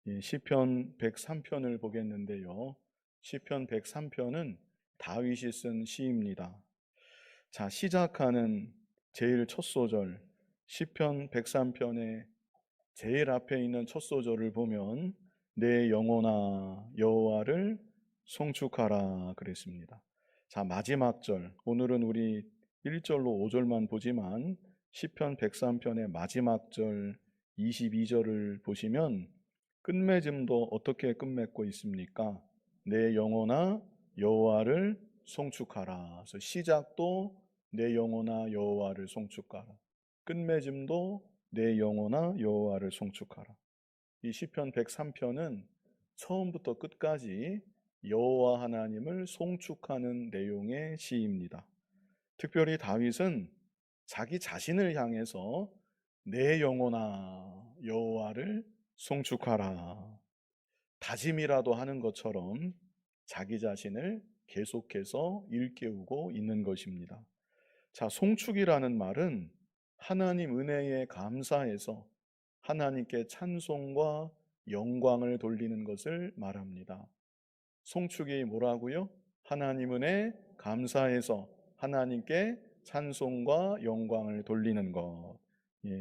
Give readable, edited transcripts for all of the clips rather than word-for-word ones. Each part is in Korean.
시편 103편을 보겠는데요. 시편 103편은 다윗이 쓴 시입니다. 자, 시작하는 제일 첫 소절, 시편 103편의 제일 앞에 있는 첫 소절을 보면 내 영혼아 여호와를 송축하라 그랬습니다. 자, 마지막 절, 오늘은 우리 1절로 5절만 보지만 시편 103편의 마지막 절 22절을 보시면 끝맺음도 어떻게 끝맺고 있습니까? 내 영혼아 여호와를 송축하라. 그래서 시작도 내 영혼아 여호와를 송축하라. 끝맺음도 내 영혼아 여호와를 송축하라. 이 시편 103편은 처음부터 끝까지 여호와 하나님을 송축하는 내용의 시입니다. 특별히 다윗은 자기 자신을 향해서 내 영혼아 여호와를 송축하라 다짐이라도 하는 것처럼 자기 자신을 계속해서 일깨우고 있는 것입니다. 자, 송축이라는 말은 하나님 은혜에 감사해서 하나님께 찬송과 영광을 돌리는 것을 말합니다. 송축이 뭐라고요? 하나님 은혜 감사해서 하나님께 찬송과 영광을 돌리는 것.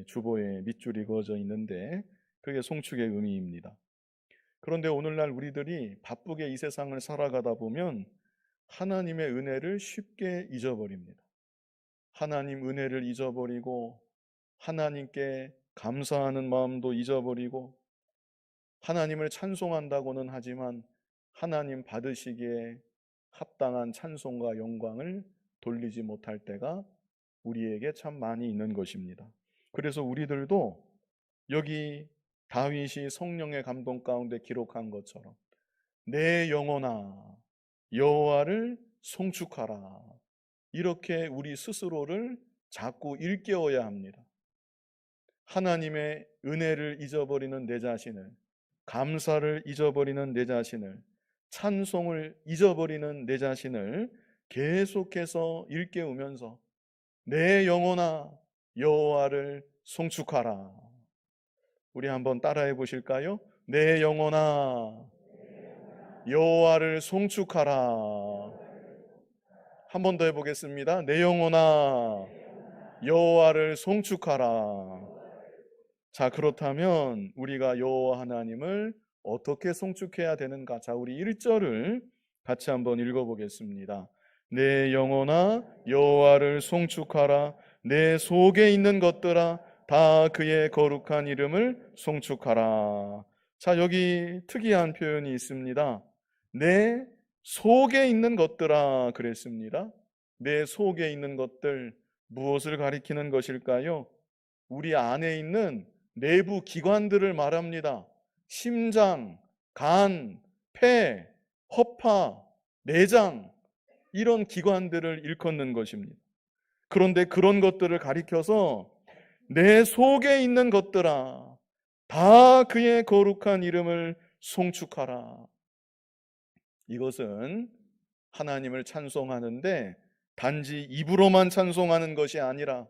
주보에 밑줄이 그어져 있는데 그게 송축의 의미입니다. 그런데 오늘날 우리들이 바쁘게 이 세상을 살아가다 보면 하나님의 은혜를 쉽게 잊어버립니다. 하나님 은혜를 잊어버리고 하나님께 감사하는 마음도 잊어버리고 하나님을 찬송한다고는 하지만 하나님 받으시기에 합당한 찬송과 영광을 돌리지 못할 때가 우리에게 참 많이 있는 것입니다. 그래서 우리들도 여기 다윗이 성령의 감동 가운데 기록한 것처럼 내 영혼아 여호와를 송축하라, 이렇게 우리 스스로를 자꾸 일깨워야 합니다. 하나님의 은혜를 잊어버리는 내 자신을, 감사를 잊어버리는 내 자신을, 찬송을 잊어버리는 내 자신을 계속해서 일깨우면서 내 영혼아 여호와를 송축하라. 우리 한번 따라해 보실까요? 내 영혼아 여호와를 송축하라. 한 번 더 해보겠습니다. 내 영혼아 여호와를 송축하라. 자, 그렇다면 우리가 여호와 하나님을 어떻게 송축해야 되는가? 자, 우리 1절을 같이 한번 읽어보겠습니다. 내 영혼아 여호와를 송축하라. 내 속에 있는 것들아 다 그의 거룩한 이름을 송축하라. 자, 여기 특이한 표현이 있습니다. 내 속에 있는 것들아 그랬습니다. 내 속에 있는 것들, 무엇을 가리키는 것일까요? 우리 안에 있는 내부 기관들을 말합니다. 심장, 간, 폐, 허파, 내장, 이런 기관들을 일컫는 것입니다. 그런데 그런 것들을 가리켜서 내 속에 있는 것들아 다 그의 거룩한 이름을 송축하라. 이것은 하나님을 찬송하는데 단지 입으로만 찬송하는 것이 아니라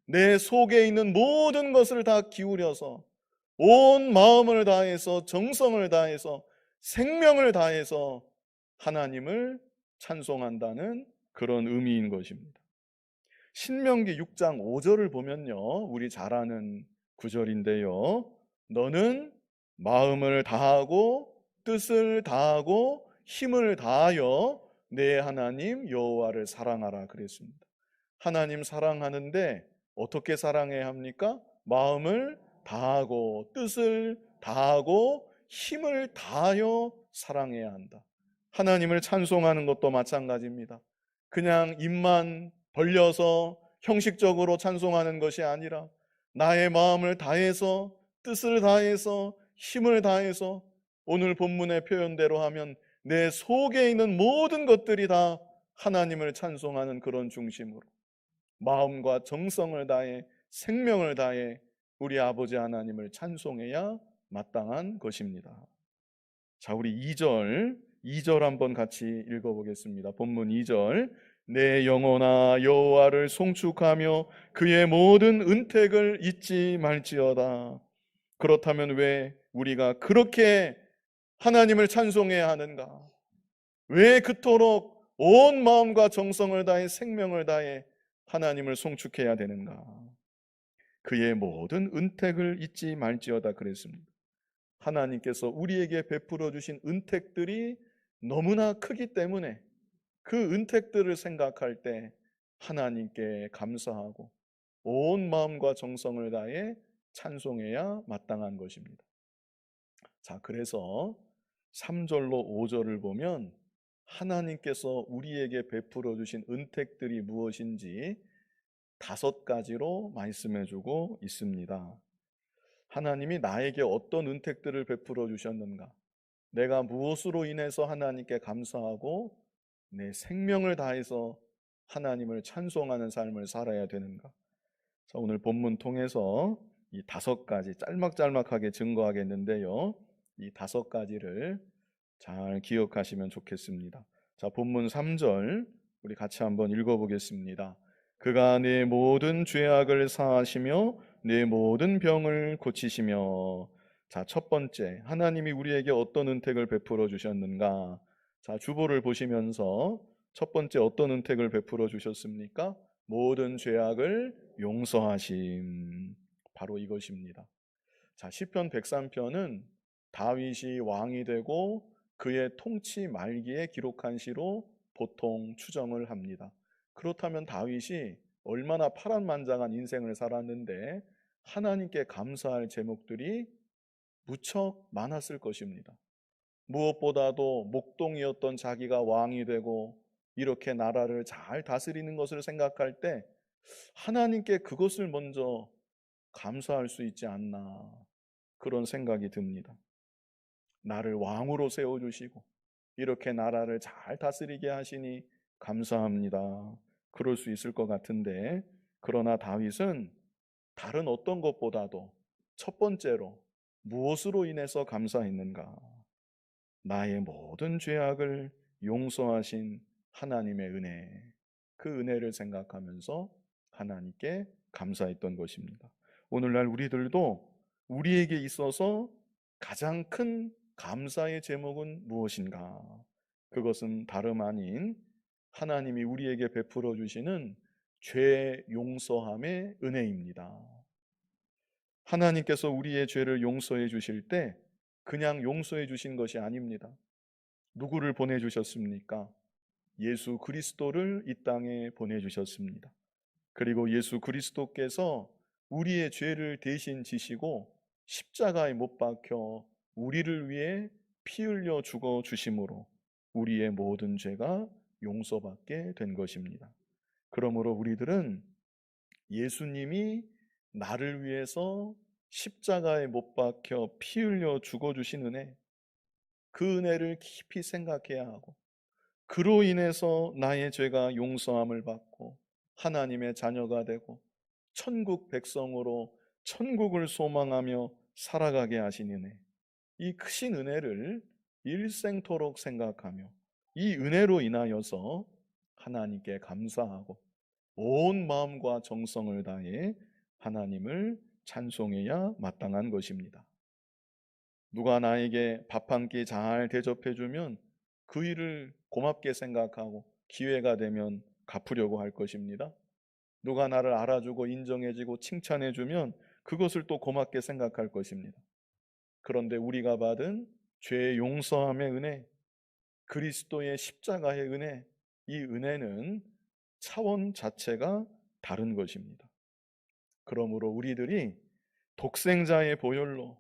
내 속에 있는 모든 것을 다 기울여서 온 마음을 다해서 정성을 다해서 생명을 다해서 하나님을 찬송한다는 그런 의미인 것입니다. 신명기 6장 5절을 보면요, 우리 잘 아는 구절인데요, 너는 마음을 다하고 뜻을 다하고 힘을 다하여 내 하나님 여호와를 사랑하라 그랬습니다. 하나님 사랑하는데 어떻게 사랑해야 합니까? 마음을 다하고 뜻을 다하고 힘을 다하여 사랑해야 한다. 하나님을 찬송하는 것도 마찬가지입니다. 그냥 입만 벌려서 형식적으로 찬송하는 것이 아니라 나의 마음을 다해서 뜻을 다해서 힘을 다해서 오늘 본문의 표현대로 하면 내 속에 있는 모든 것들이 다 하나님을 찬송하는 그런 중심으로 마음과 정성을 다해 생명을 다해 우리 아버지 하나님을 찬송해야 마땅한 것입니다. 자, 우리 2절 한번 같이 읽어보겠습니다. 본문 2절. 내 영혼아 여호와를 송축하며 그의 모든 은택을 잊지 말지어다. 그렇다면 왜 우리가 그렇게 하나님을 찬송해야 하는가? 왜 그토록 온 마음과 정성을 다해 생명을 다해 하나님을 송축해야 되는가? 그의 모든 은택을 잊지 말지어다 그랬습니다. 하나님께서 우리에게 베풀어 주신 은택들이 너무나 크기 때문에 그 은택들을 생각할 때 하나님께 감사하고 온 마음과 정성을 다해 찬송해야 마땅한 것입니다. 자, 그래서 3절로 5절을 보면 하나님께서 우리에게 베풀어 주신 은택들이 무엇인지 5가지로 말씀해 주고 있습니다. 하나님이 나에게 어떤 은택들을 베풀어 주셨는가? 내가 무엇으로 인해서 하나님께 감사하고 내 생명을 다해서 하나님을 찬송하는 삶을 살아야 되는가? 자, 오늘 본문 통해서 이 5가지 짤막짤막하게 증거하겠는데요. 이 5가지를 잘 기억하시면 좋겠습니다. 자, 본문 3절 우리 같이 한번 읽어보겠습니다. 그가 내 모든 죄악을 사하시며 내 모든 병을 고치시며. 자, 첫 번째, 하나님이 우리에게 어떤 은택을 베풀어 주셨는가? 자, 주보를 보시면서 첫 번째 어떤 은택을 베풀어 주셨습니까? 모든 죄악을 용서하심. 바로 이것입니다. 자, 시편 103편은 다윗이 왕이 되고 그의 통치 말기에 기록한 시로 보통 추정을 합니다. 그렇다면 다윗이 얼마나 파란만장한 인생을 살았는데 하나님께 감사할 제목들이 무척 많았을 것입니다. 무엇보다도 목동이었던 자기가 왕이 되고 이렇게 나라를 잘 다스리는 것을 생각할 때 하나님께 그것을 먼저 감사할 수 있지 않나, 그런 생각이 듭니다. 나를 왕으로 세워주시고 이렇게 나라를 잘 다스리게 하시니 감사합니다. 그럴 수 있을 것 같은데, 그러나 다윗은 다른 어떤 것보다도 첫 번째로 무엇으로 인해서 감사했는가? 나의 모든 죄악을 용서하신 하나님의 은혜, 그 은혜를 생각하면서 하나님께 감사했던 것입니다. 오늘날 우리들도 우리에게 있어서 가장 큰 감사의 제목은 무엇인가? 그것은 다름 아닌 하나님이 우리에게 베풀어 주시는 죄 용서함의 은혜입니다. 하나님께서 우리의 죄를 용서해 주실 때 그냥 용서해 주신 것이 아닙니다. 누구를 보내주셨습니까? 예수 그리스도를 이 땅에 보내주셨습니다. 그리고 예수 그리스도께서 우리의 죄를 대신 지시고 십자가에 못 박혀 우리를 위해 피 흘려 죽어 주심으로 우리의 모든 죄가 용서받게 된 것입니다. 그러므로 우리들은 예수님이 나를 위해서 십자가에 못 박혀 피 흘려 죽어 주신 은혜, 그 은혜를 깊이 생각해야 하고 그로 인해서 나의 죄가 용서함을 받고 하나님의 자녀가 되고 천국 백성으로 천국을 소망하며 살아가게 하신 은혜, 이 크신 은혜를 일생토록 생각하며 이 은혜로 인하여서 하나님께 감사하고 온 마음과 정성을 다해 하나님을 찬송해야 마땅한 것입니다. 누가 나에게 밥 한 끼 잘 대접해주면 그 일을 고맙게 생각하고 기회가 되면 갚으려고 할 것입니다. 누가 나를 알아주고 인정해주고 칭찬해주면 그것을 또 고맙게 생각할 것입니다. 그런데 우리가 받은 죄의 용서함의 은혜, 그리스도의 십자가의 은혜, 이 은혜는 차원 자체가 다른 것입니다. 그러므로 우리들이 독생자의 보혈로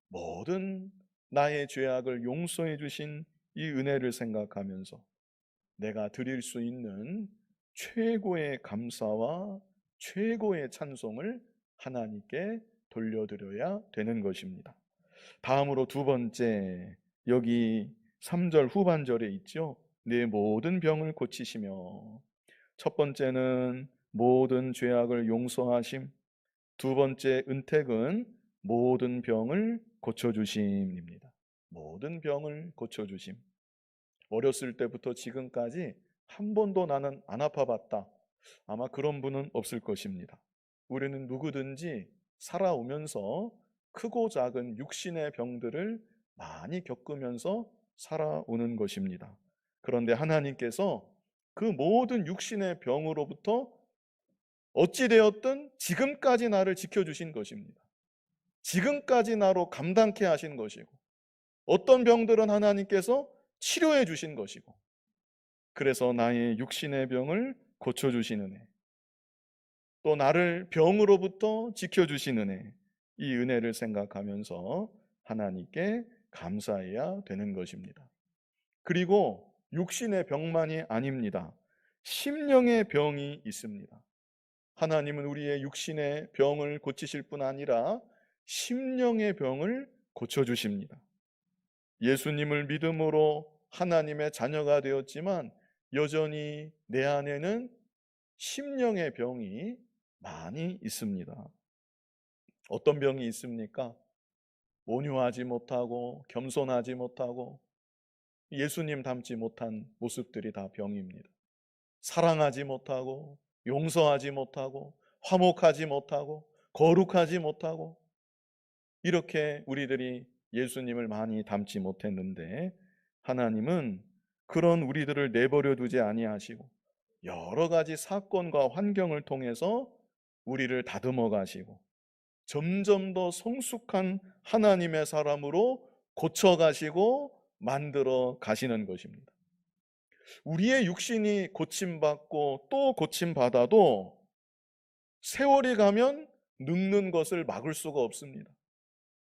모든 나의 죄악을 용서해 주신 이 은혜를 생각하면서 내가 드릴 수 있는 최고의 감사와 최고의 찬송을 하나님께 돌려드려야 되는 것입니다. 다음으로 두 번째, 여기 3절 후반절에 있죠. 내 모든 병을 고치시며. 첫 번째는 모든 죄악을 용서하심, 두 번째 은택은 모든 병을 고쳐주심입니다. 모든 병을 고쳐주심. 어렸을 때부터 지금까지 한 번도 나는 안 아파봤다, 아마 그런 분은 없을 것입니다. 우리는 누구든지 살아오면서 크고 작은 육신의 병들을 많이 겪으면서 살아오는 것입니다. 그런데 하나님께서 그 모든 육신의 병으로부터 어찌되었든 지금까지 나를 지켜주신 것입니다. 지금까지 나로 감당케 하신 것이고, 어떤 병들은 하나님께서 치료해 주신 것이고, 그래서 나의 육신의 병을 고쳐주시는 은혜, 또 나를 병으로부터 지켜주시는 은혜, 이 은혜를 생각하면서 하나님께 감사해야 되는 것입니다. 그리고 육신의 병만이 아닙니다. 심령의 병이 있습니다. 하나님은 우리의 육신의 병을 고치실 뿐 아니라 심령의 병을 고쳐주십니다. 예수님을 믿음으로 하나님의 자녀가 되었지만 여전히 내 안에는 심령의 병이 많이 있습니다. 어떤 병이 있습니까? 온유하지 못하고 겸손하지 못하고 예수님 닮지 못한 모습들이 다 병입니다. 사랑하지 못하고 용서하지 못하고 화목하지 못하고 거룩하지 못하고, 이렇게 우리들이 예수님을 많이 닮지 못했는데 하나님은 그런 우리들을 내버려 두지 아니하시고 여러 가지 사건과 환경을 통해서 우리를 다듬어 가시고 점점 더 성숙한 하나님의 사람으로 고쳐 가시고 만들어 가시는 것입니다. 우리의 육신이 고침받고 또 고침받아도 세월이 가면 늙는 것을 막을 수가 없습니다.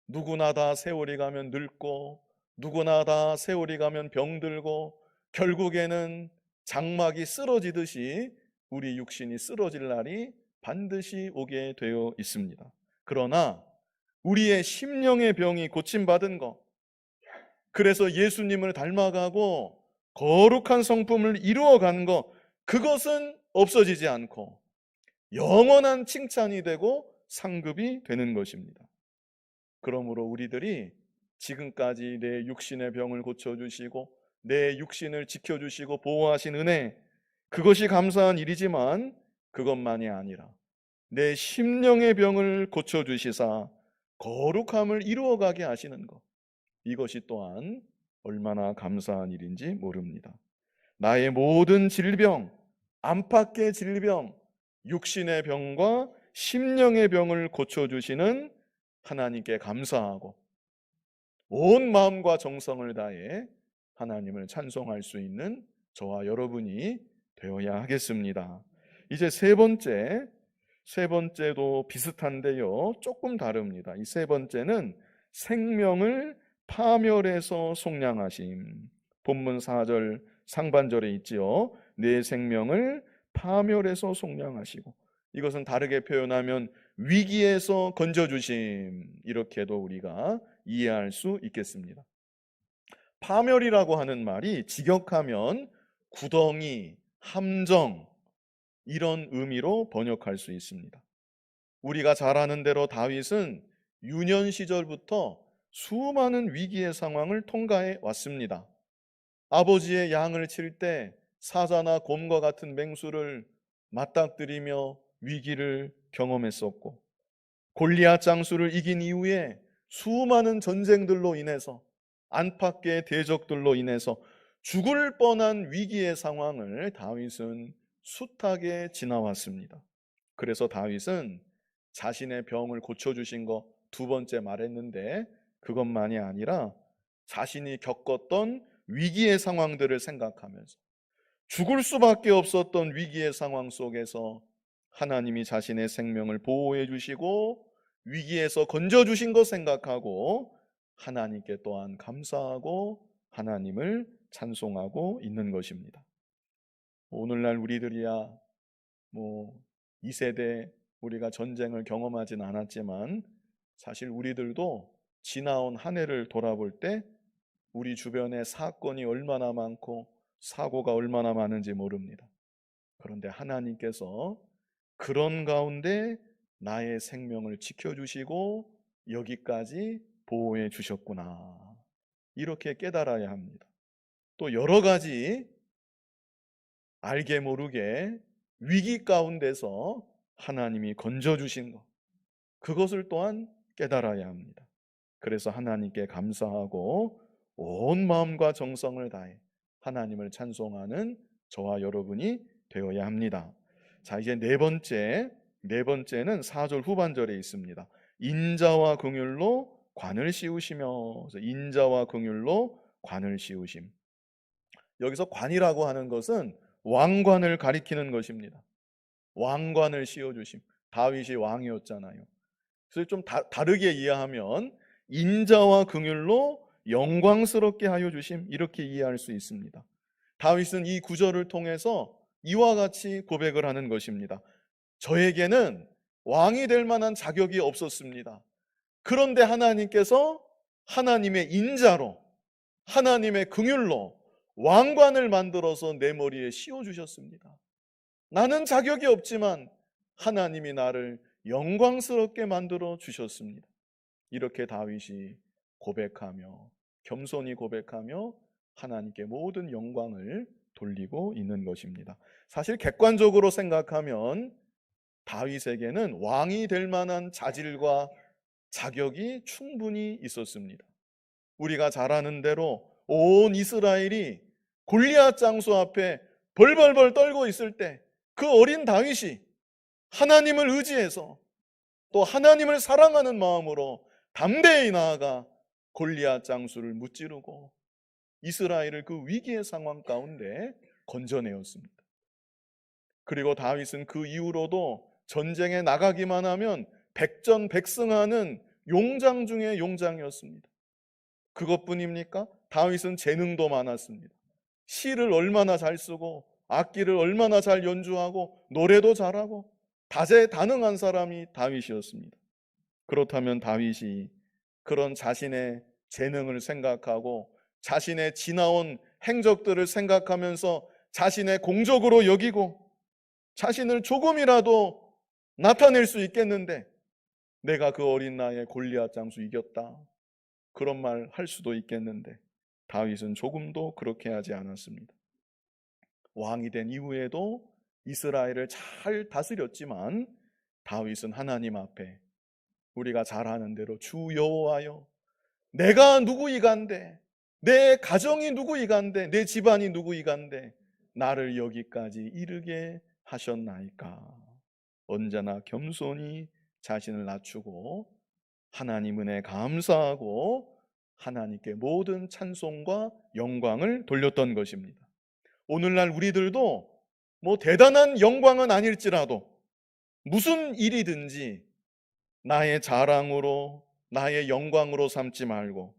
누구나 다 세월이 가면 늙고, 누구나 다 세월이 가면 병들고, 결국에는 장막이 쓰러지듯이 우리 육신이 쓰러질 날이 반드시 오게 되어 있습니다. 그러나 우리의 심령의 병이 고침받은 것, 그래서 예수님을 닮아가고 거룩한 성품을 이루어간 것, 그것은 없어지지 않고 영원한 칭찬이 되고 상급이 되는 것입니다. 그러므로 우리들이 지금까지 내 육신의 병을 고쳐주시고 내 육신을 지켜주시고 보호하신 은혜, 그것이 감사한 일이지만 그것만이 아니라 내 심령의 병을 고쳐주시사 거룩함을 이루어가게 하시는 것, 이것이 또한 얼마나 감사한 일인지 모릅니다. 나의 모든 질병, 안팎의 질병, 육신의 병과 심령의 병을 고쳐주시는 하나님께 감사하고 온 마음과 정성을 다해 하나님을 찬송할 수 있는 저와 여러분이 되어야 하겠습니다. 이제 세 번째도 비슷한데요, 조금 다릅니다. 이 세 번째는 생명을 파멸해서 속량하심. 본문 4절 상반절에 있지요. 내 생명을 파멸해서 속량하시고, 이것은 다르게 표현하면 위기에서 건져주심, 이렇게도 우리가 이해할 수 있겠습니다. 파멸이라고 하는 말이 직역하면 구덩이, 함정, 이런 의미로 번역할 수 있습니다. 우리가 잘 아는 대로 다윗은 유년 시절부터 수많은 위기의 상황을 통과해 왔습니다. 아버지의 양을 칠 때 사자나 곰과 같은 맹수를 맞닥뜨리며 위기를 경험했었고, 골리앗 장수를 이긴 이후에 수많은 전쟁들로 인해서, 안팎의 대적들로 인해서 죽을 뻔한 위기의 상황을 다윗은 숱하게 지나왔습니다. 그래서 다윗은 자신의 병을 고쳐주신 거 두 번째 말했는데, 그것만이 아니라 자신이 겪었던 위기의 상황들을 생각하면서 죽을 수밖에 없었던 위기의 상황 속에서 하나님이 자신의 생명을 보호해 주시고 위기에서 건져주신 것 생각하고 하나님께 또한 감사하고 하나님을 찬송하고 있는 것입니다. 오늘날 우리들이야 이 세대 우리가 전쟁을 경험하진 않았지만 사실 우리들도 지나온 한 해를 돌아볼 때 우리 주변에 사건이 얼마나 많고 사고가 얼마나 많은지 모릅니다. 그런데 하나님께서 그런 가운데 나의 생명을 지켜주시고 여기까지 보호해 주셨구나, 이렇게 깨달아야 합니다. 또 여러 가지 알게 모르게 위기 가운데서 하나님이 건져주신 것, 그것을 또한 깨달아야 합니다. 그래서 하나님께 감사하고 온 마음과 정성을 다해 하나님을 찬송하는 저와 여러분이 되어야 합니다. 자, 이제 네 번째는 4절 후반절에 있습니다. 인자와 긍휼로 관을 씌우시며. 인자와 긍휼로 관을 씌우심. 여기서 관이라고 하는 것은 왕관을 가리키는 것입니다. 왕관을 씌워주심. 다윗이 왕이었잖아요. 그래서 좀 다르게 이해하면 인자와 긍휼로 영광스럽게 하여 주심, 이렇게 이해할 수 있습니다. 다윗은 이 구절을 통해서 이와 같이 고백을 하는 것입니다. 저에게는 왕이 될 만한 자격이 없었습니다. 그런데 하나님께서 하나님의 인자로, 하나님의 긍휼로 왕관을 만들어서 내 머리에 씌워주셨습니다. 나는 자격이 없지만 하나님이 나를 영광스럽게 만들어 주셨습니다. 이렇게 다윗이 고백하며, 겸손히 고백하며 하나님께 모든 영광을 돌리고 있는 것입니다. 사실 객관적으로 생각하면 다윗에게는 왕이 될 만한 자질과 자격이 충분히 있었습니다. 우리가 잘 아는 대로 온 이스라엘이 골리앗 장수 앞에 벌벌벌 떨고 있을 때 그 어린 다윗이 하나님을 의지해서 또 하나님을 사랑하는 마음으로 담대히 나아가 골리앗 장수를 무찌르고 이스라엘을 그 위기의 상황 가운데 건져내었습니다. 그리고 다윗은 그 이후로도 전쟁에 나가기만 하면 백전백승하는 용장 중의 용장이었습니다. 그것뿐입니까? 다윗은 재능도 많았습니다. 시를 얼마나 잘 쓰고 악기를 얼마나 잘 연주하고 노래도 잘하고 다재다능한 사람이 다윗이었습니다. 그렇다면 다윗이 그런 자신의 재능을 생각하고 자신의 지나온 행적들을 생각하면서 자신의 공적으로 여기고 자신을 조금이라도 나타낼 수 있겠는데, 내가 그 어린 나이에 골리앗 장수 이겼다, 그런 말 할 수도 있겠는데 다윗은 조금도 그렇게 하지 않았습니다. 왕이 된 이후에도 이스라엘을 잘 다스렸지만 다윗은 하나님 앞에 우리가 잘 아는 대로 주 여호와여, 내가 누구이간데, 내 가정이 누구이간데, 내 집안이 누구이간데 나를 여기까지 이르게 하셨나이까. 언제나 겸손히 자신을 낮추고 하나님 은혜에 감사하고 하나님께 모든 찬송과 영광을 돌렸던 것입니다. 오늘날 우리들도 대단한 영광은 아닐지라도 무슨 일이든지 나의 자랑으로, 나의 영광으로 삼지 말고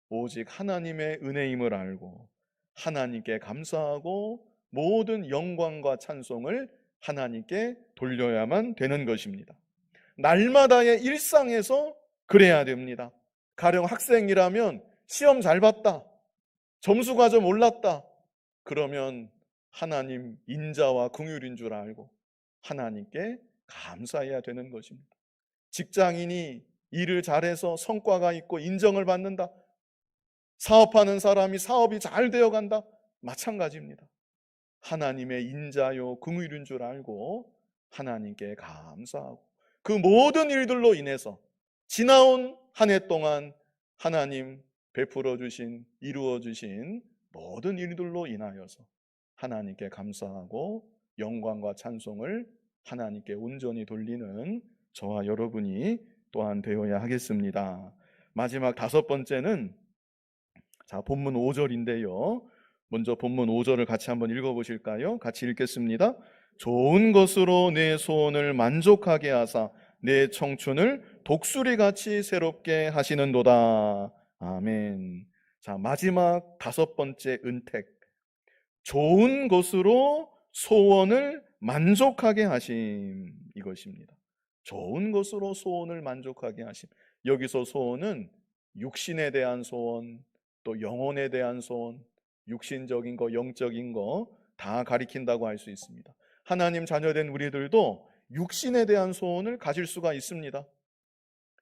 오직 하나님의 은혜임을 알고 하나님께 감사하고 모든 영광과 찬송을 하나님께 돌려야만 되는 것입니다. 날마다의 일상에서 그래야 됩니다. 가령 학생이라면 시험 잘 봤다, 점수가 좀 올랐다, 그러면 하나님 인자와 긍휼인 줄 알고 하나님께 감사해야 되는 것입니다. 직장인이 일을 잘해서 성과가 있고 인정을 받는다, 사업하는 사람이 사업이 잘 되어간다, 마찬가지입니다. 하나님의 인자요 긍휼인 줄 알고 하나님께 감사하고 그 모든 일들로 인해서 지나온 한 해 동안 하나님 베풀어 주신, 이루어 주신 모든 일들로 인하여서 하나님께 감사하고 영광과 찬송을 하나님께 온전히 돌리는 저와 여러분이 또한 되어야 하겠습니다. 마지막 5번째는 본문 5절인데요. 먼저 본문 5절을 같이 한번 읽어보실까요? 같이 읽겠습니다. 좋은 것으로 내 소원을 만족하게 하사 내 청춘을 독수리같이 새롭게 하시는도다. 아멘. 마지막 5번째 은택, 좋은 것으로 소원을 만족하게 하심, 이것입니다. 좋은 것으로 소원을 만족하게 하심. 여기서 소원은 육신에 대한 소원, 또 영혼에 대한 소원, 육신적인 거, 영적인 거 다 가리킨다고 할 수 있습니다. 하나님 자녀된 우리들도 육신에 대한 소원을 가질 수가 있습니다.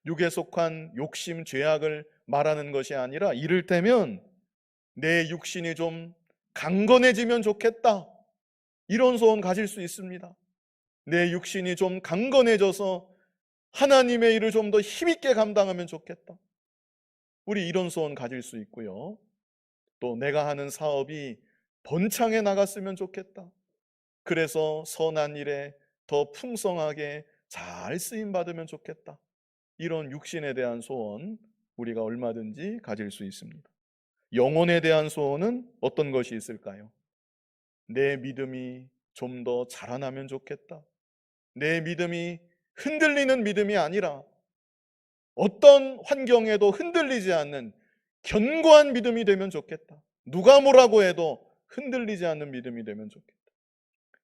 육에 속한 욕심, 죄악을 말하는 것이 아니라 이를테면 내 육신이 좀 강건해지면 좋겠다, 이런 소원 가질 수 있습니다. 내 육신이 좀 강건해져서 하나님의 일을 좀 더 힘있게 감당하면 좋겠다. 우리 이런 소원 가질 수 있고요. 또 내가 하는 사업이 번창해 나갔으면 좋겠다. 그래서 선한 일에 더 풍성하게 잘 쓰임 받으면 좋겠다. 이런 육신에 대한 소원 우리가 얼마든지 가질 수 있습니다. 영혼에 대한 소원은 어떤 것이 있을까요? 내 믿음이 좀 더 자라나면 좋겠다. 내 믿음이 흔들리는 믿음이 아니라 어떤 환경에도 흔들리지 않는 견고한 믿음이 되면 좋겠다. 누가 뭐라고 해도 흔들리지 않는 믿음이 되면 좋겠다.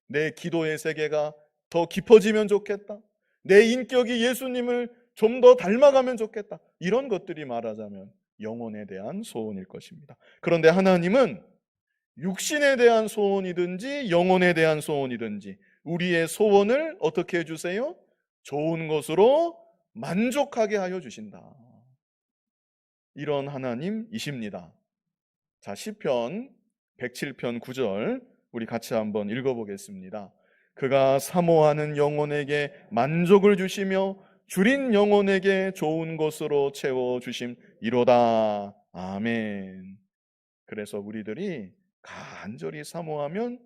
내 기도의 세계가 더 깊어지면 좋겠다. 내 인격이 예수님을 좀 더 닮아가면 좋겠다. 이런 것들이 말하자면 영혼에 대한 소원일 것입니다. 그런데 하나님은 육신에 대한 소원이든지 영혼에 대한 소원이든지 우리의 소원을 어떻게 해주세요? 좋은 것으로 만족하게 하여 주신다. 이런 하나님이십니다. 자, 시편 107편 9절 우리 같이 한번 읽어보겠습니다. 그가 사모하는 영혼에게 만족을 주시며 줄인 영혼에게 좋은 것으로 채워주심이로다. 아멘. 그래서 우리들이 간절히 사모하면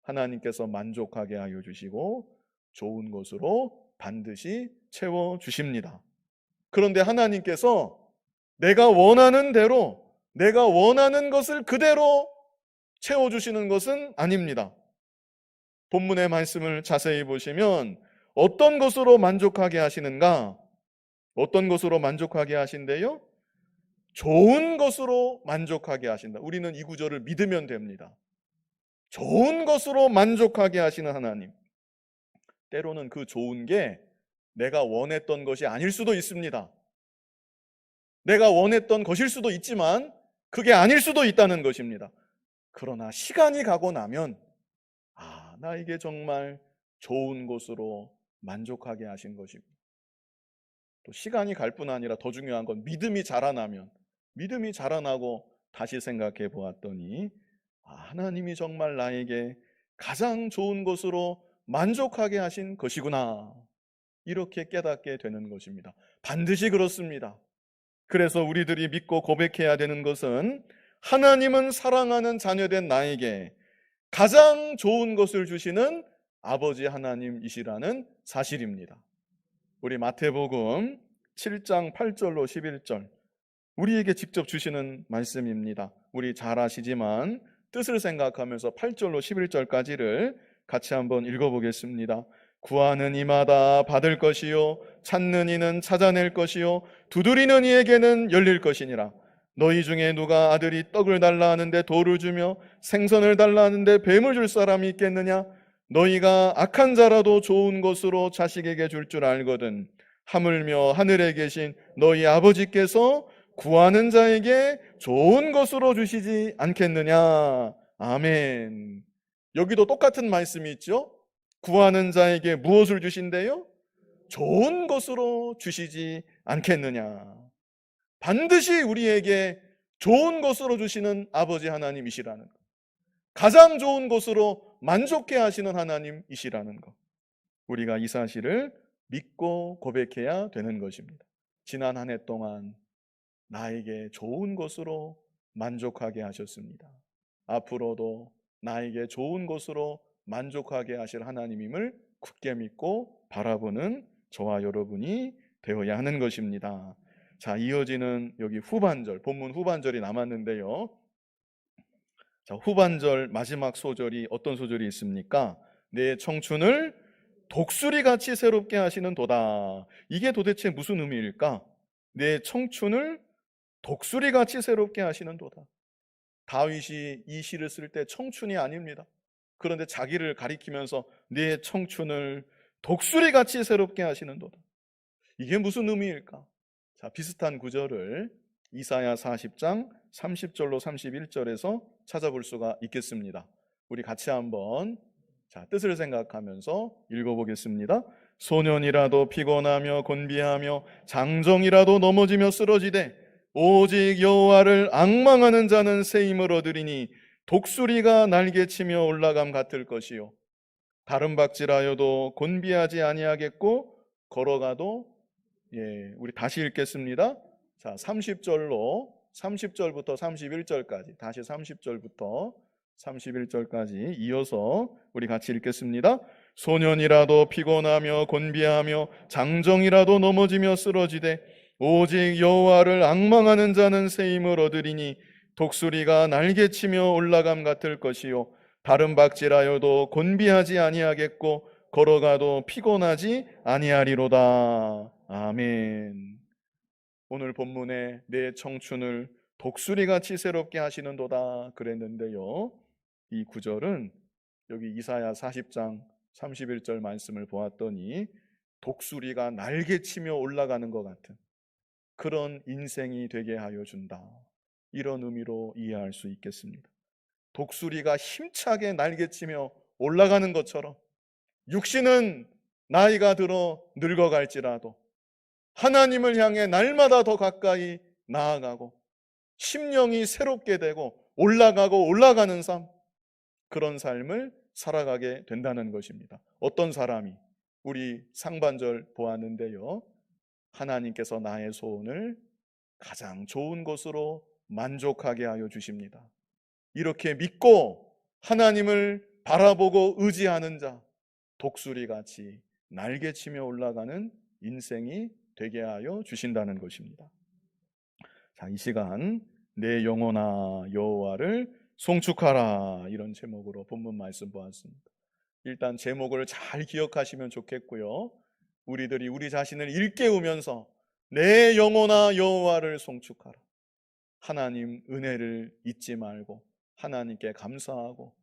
하나님께서 만족하게 하여 주시고 좋은 것으로 반드시 채워주십니다. 그런데 하나님께서 내가 원하는 대로, 내가 원하는 것을 그대로 채워주시는 것은 아닙니다. 본문의 말씀을 자세히 보시면 어떤 것으로 만족하게 하시는가? 어떤 것으로 만족하게 하신대요? 좋은 것으로 만족하게 하신다. 우리는 이 구절을 믿으면 됩니다. 좋은 것으로 만족하게 하시는 하나님. 때로는 그 좋은 게 내가 원했던 것이 아닐 수도 있습니다. 내가 원했던 것일 수도 있지만 그게 아닐 수도 있다는 것입니다. 그러나 시간이 가고 나면 나에게 정말 좋은 것으로 만족하게 하신 것이고, 또 시간이 갈 뿐 아니라 더 중요한 건 믿음이 자라나면, 믿음이 자라나고 다시 생각해 보았더니 하나님이 정말 나에게 가장 좋은 것으로 만족하게 하신 것이구나, 이렇게 깨닫게 되는 것입니다. 반드시 그렇습니다. 그래서 우리들이 믿고 고백해야 되는 것은 하나님은 사랑하는 자녀된 나에게 가장 좋은 것을 주시는 아버지 하나님이시라는 사실입니다. 우리 마태복음 7장 8절로 11절 우리에게 직접 주시는 말씀입니다. 우리 잘 아시지만 뜻을 생각하면서 8절로 11절까지를 같이 한번 읽어보겠습니다. 구하는 이마다 받을 것이요 찾는 이는 찾아낼 것이요 두드리는 이에게는 열릴 것이니라. 너희 중에 누가 아들이 떡을 달라 하는데 돌을 주며 생선을 달라 하는데 뱀을 줄 사람이 있겠느냐? 너희가 악한 자라도 좋은 것으로 자식에게 줄 줄 알거든 하물며 하늘에 계신 너희 아버지께서 구하는 자에게 좋은 것으로 주시지 않겠느냐? 아멘. 여기도 똑같은 말씀이 있죠? 구하는 자에게 무엇을 주신대요? 좋은 것으로 주시지 않겠느냐? 반드시 우리에게 좋은 것으로 주시는 아버지 하나님이시라는 것, 가장 좋은 것으로 만족해 하시는 하나님이시라는 것, 우리가 이 사실을 믿고 고백해야 되는 것입니다. 지난 한 해 동안 나에게 좋은 것으로 만족하게 하셨습니다. 앞으로도 나에게 좋은 것으로 만족하게 하실 하나님임을 굳게 믿고 바라보는 저와 여러분이 되어야 하는 것입니다. 자, 이어지는 여기 후반절, 본문 후반절이 남았는데요. 자, 후반절 마지막 소절이 어떤 소절이 있습니까? 내 청춘을 독수리같이 새롭게 하시는 도다. 이게 도대체 무슨 의미일까? 내 청춘을 독수리같이 새롭게 하시는 도다. 다윗이 이 시를 쓸 때 청춘이 아닙니다. 그런데 자기를 가리키면서 내 청춘을 독수리같이 새롭게 하시는 도다. 이게 무슨 의미일까? 자, 비슷한 구절을 이사야 40장 30절로 31절에서 찾아볼 수가 있겠습니다. 우리 같이 한번 뜻을 생각하면서 읽어보겠습니다. 소년이라도 피곤하며 곤비하며 장정이라도 넘어지며 쓰러지되 오직 여호와를 앙망하는 자는 새 힘을 얻으리니 독수리가 날개치며 올라감 같을 것이요 다른 박질하여도 곤비하지 아니하겠고 걸어가도 우리 다시 읽겠습니다. 자, 30절부터 31절까지 다시 30절부터 31절까지 이어서 우리 같이 읽겠습니다. 소년이라도 피곤하며 곤비하며 장정이라도 넘어지며 쓰러지되 오직 여호와를 앙망하는 자는 새 힘을 얻으리니 독수리가 날개치며 올라감 같을 것이요 다른 박질하여도 곤비하지 아니하겠고 걸어가도 피곤하지 아니하리로다. 아멘. 오늘 본문에 내 청춘을 독수리같이 새롭게 하시는도다 그랬는데요, 이 구절은 여기 이사야 40장 31절 말씀을 보았더니 독수리가 날개치며 올라가는 것 같은 그런 인생이 되게 하여 준다, 이런 의미로 이해할 수 있겠습니다. 독수리가 힘차게 날개치며 올라가는 것처럼 육신은 나이가 들어 늙어갈지라도 하나님을 향해 날마다 더 가까이 나아가고 심령이 새롭게 되고 올라가는 삶, 그런 삶을 살아가게 된다는 것입니다. 어떤 사람이, 우리 상반절 보았는데요, 하나님께서 나의 소원을 가장 좋은 곳으로 만족하게 하여 주십니다. 이렇게 믿고 하나님을 바라보고 의지하는 자, 독수리같이 날개치며 올라가는 인생이 되게 하여 주신다는 것입니다. 자, 이 시간 내 영혼아 여호와를 송축하라, 이런 제목으로 본문 말씀 보았습니다. 일단 제목을 잘 기억하시면 좋겠고요, 우리들이 우리 자신을 일깨우면서 내 영혼아 여호와를 송축하라, 하나님 은혜를 잊지 말고 하나님께 감사하고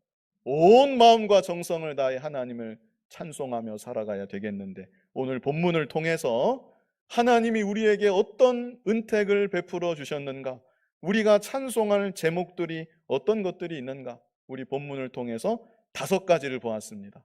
온 마음과 정성을 다해 하나님을 찬송하며 살아가야 되겠는데, 오늘 본문을 통해서 하나님이 우리에게 어떤 은택을 베풀어 주셨는가, 우리가 찬송할 제목들이 어떤 것들이 있는가, 우리 본문을 통해서 5가지를 보았습니다.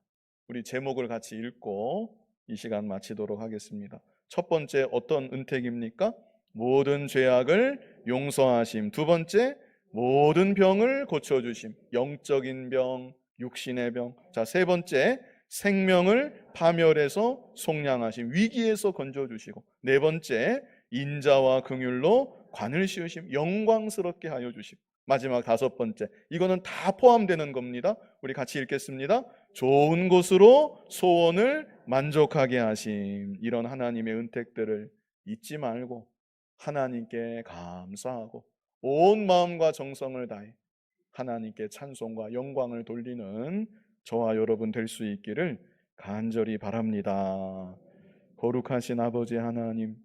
우리 제목을 같이 읽고 이 시간 마치도록 하겠습니다. 첫 번째, 어떤 은택입니까? 모든 죄악을 용서하심. 두 번째, 모든 병을 고쳐주심. 영적인 병, 육신의 병. 자, 세 번째, 생명을 파멸해서 속량하심. 위기에서 건져주시고. 네 번째, 인자와 긍휼로 관을 씌우심. 영광스럽게 하여 주심. 마지막 5번째, 이거는 다 포함되는 겁니다. 우리 같이 읽겠습니다. 좋은 곳으로 소원을 만족하게 하심. 이런 하나님의 은택들을 잊지 말고 하나님께 감사하고 온 마음과 정성을 다해 하나님께 찬송과 영광을 돌리는 저와 여러분 될 수 있기를 간절히 바랍니다. 거룩하신 아버지 하나님,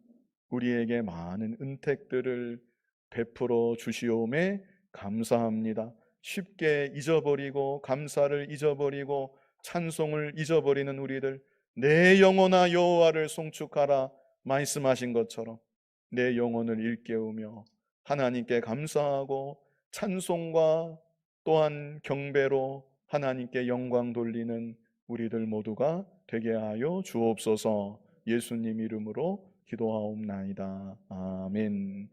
우리에게 많은 은택들을 베풀어 주시오매 감사합니다. 쉽게 잊어버리고 감사를 잊어버리고 찬송을 잊어버리는 우리들, 내 영혼아 여호와를 송축하라 말씀하신 것처럼 내 영혼을 일깨우며 하나님께 감사하고 찬송과 또한 경배로 하나님께 영광 돌리는 우리들 모두가 되게 하여 주옵소서. 예수님 이름으로 기도하옵나이다. 아멘.